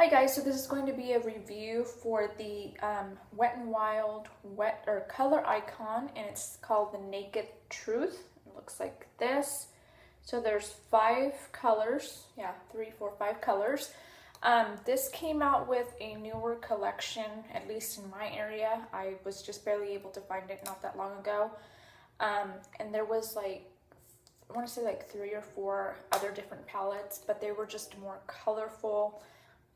Hi guys, so this is going to be a review for the Wet n Wild color icon, and it's called the Naked Truth. It looks like this. So there's 5 colors, yeah, 3, 4, 5 colors. This came out with a newer collection, at least in my area. I was just barely able to find it not that long ago. And there was like, I want to say like 3 or 4 other different palettes, but they were just more colorful.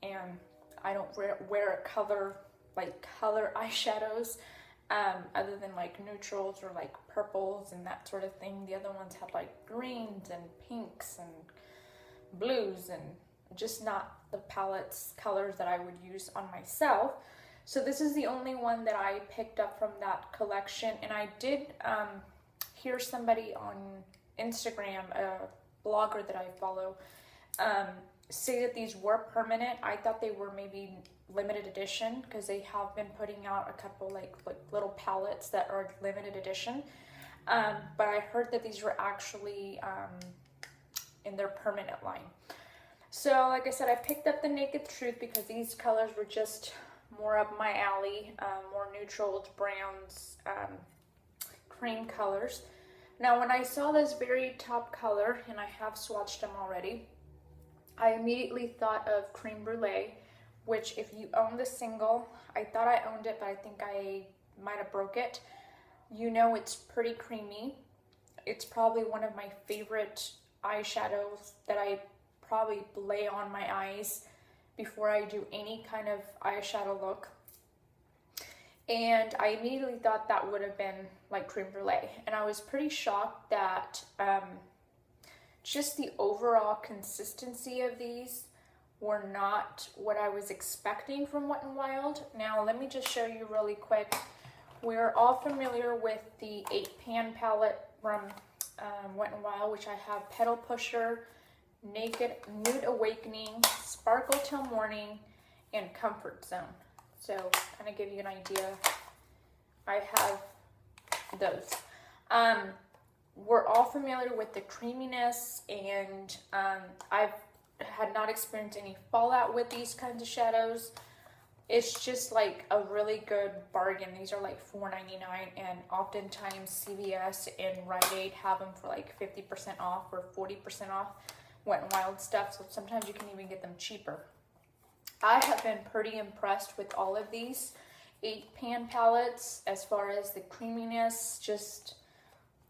And I don't wear color eyeshadows other than like neutrals or like purples and that sort of thing. The other ones had like greens and pinks and blues and just not the colors that I would use on myself. So this is the only one that I picked up from that collection. And I did hear somebody on Instagram, a blogger that I follow, say that these were permanent. I thought they were maybe limited edition because they have been putting out a couple like little palettes that are limited edition. But I heard that these were actually in their permanent line. So like I said, I picked up the Naked Truth because these colors were just more up my alley, more neutrals, browns, cream colors. Now when I saw this very top color, and I have swatched them already, I immediately thought of Creme Brulee, which if you own the single, I thought I owned it, but I think I might have broke it. You know, it's pretty creamy. It's probably one of my favorite eyeshadows that I probably lay on my eyes before I do any kind of eyeshadow look. And I immediately thought that would have been like Creme Brulee. And I was pretty shocked that just the overall consistency of these were not what I was expecting from Wet n Wild. Now, let me just show you really quick. We're all familiar with the 8-pan palette from Wet n Wild, which I have Petal Pusher, Naked, Nude Awakening, Sparkle Till Morning, and Comfort Zone. So, kind of give you an idea, I have those. We're all familiar with the creaminess, and I've had not experienced any fallout with these kinds of shadows. It's just like a really good bargain. These are like $4.99, and oftentimes CVS and Rite Aid have them for like 50% off or 40% off Wet n Wild stuff, so sometimes you can even get them cheaper. I have been pretty impressed with all of these 8-pan palettes as far as the creaminess, just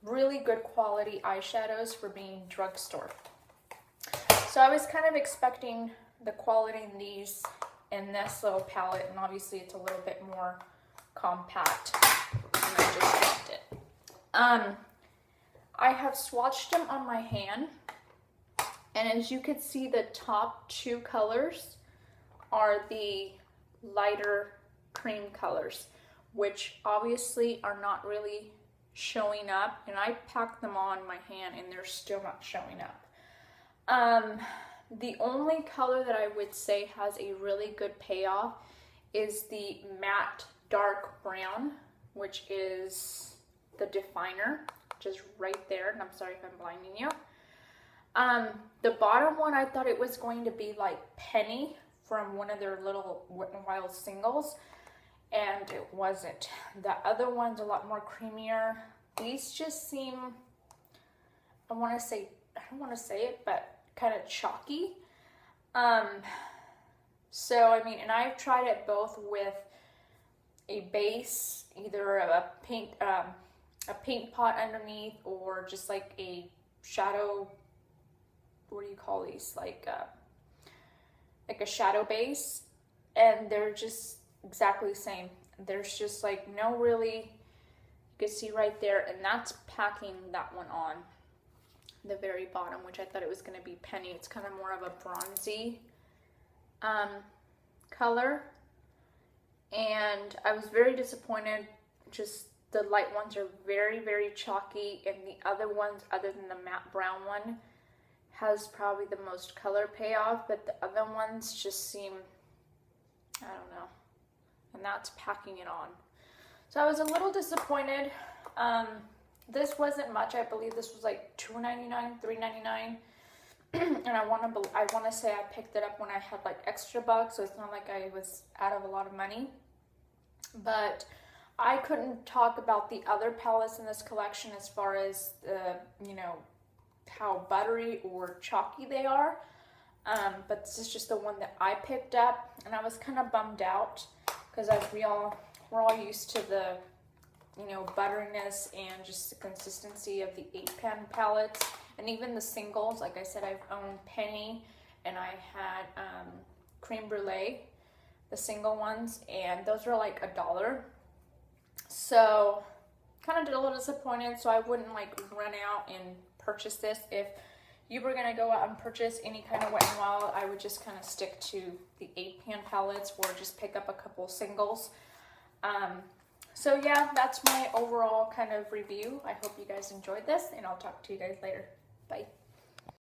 really good quality eyeshadows for being drugstore. So I was kind of expecting the quality in these in this little palette, and obviously it's a little bit more compact, and I just loved it. I have swatched them on my hand, and as you can see, the top 2 colors are the lighter cream colors, which obviously are not really showing up, and I packed them on my hand and they're still not showing up. The only color that I would say has a really good payoff is the matte dark brown, which is the definer, which is right there, and I'm sorry if I'm blinding you. The bottom one, I thought it was going to be like Penny from one of their little Wet n Wild singles, and it wasn't. The other one's a lot more creamier. These just seem, I don't want to say it, but kind of chalky. So I mean, and I've tried it both with a base, either a paint pot underneath, or just like a shadow, what do you call these, like a shadow base, and they're just exactly the same. There's just like no really, you can see right there, and that's packing that one on the very bottom, which I thought it was going to be Penny. It's kind of more of a bronzy color, and I was very disappointed. Just the light ones are very, very chalky, and the other ones, other than the matte brown one, has probably the most color payoff, but the other ones just seem, I don't know, and that's packing it on. So I was a little disappointed. This wasn't much. I believe this was like $2.99, $3.99. And I want to say I picked it up when I had like extra bucks, so it's not like I was out of a lot of money. But I couldn't talk about the other palettes in this collection as far as you know, how buttery or chalky they are. But this is just the one that I picked up, and I was kind of bummed out because we're all used to the, you know, butteriness and just the consistency of the 8-pan palettes, and even the singles. Like I said, I've owned Penny, and I had Creme Brulee, the single ones, and those were like $1. So kind of a little disappointed. So I wouldn't like run out and purchase this. If you were gonna go out and purchase any kind of Wet n Wild, I would just kind of stick to the 8-pan palettes, or just pick up a couple singles. So yeah, that's my overall kind of review. I hope you guys enjoyed this, and I'll talk to you guys later. Bye.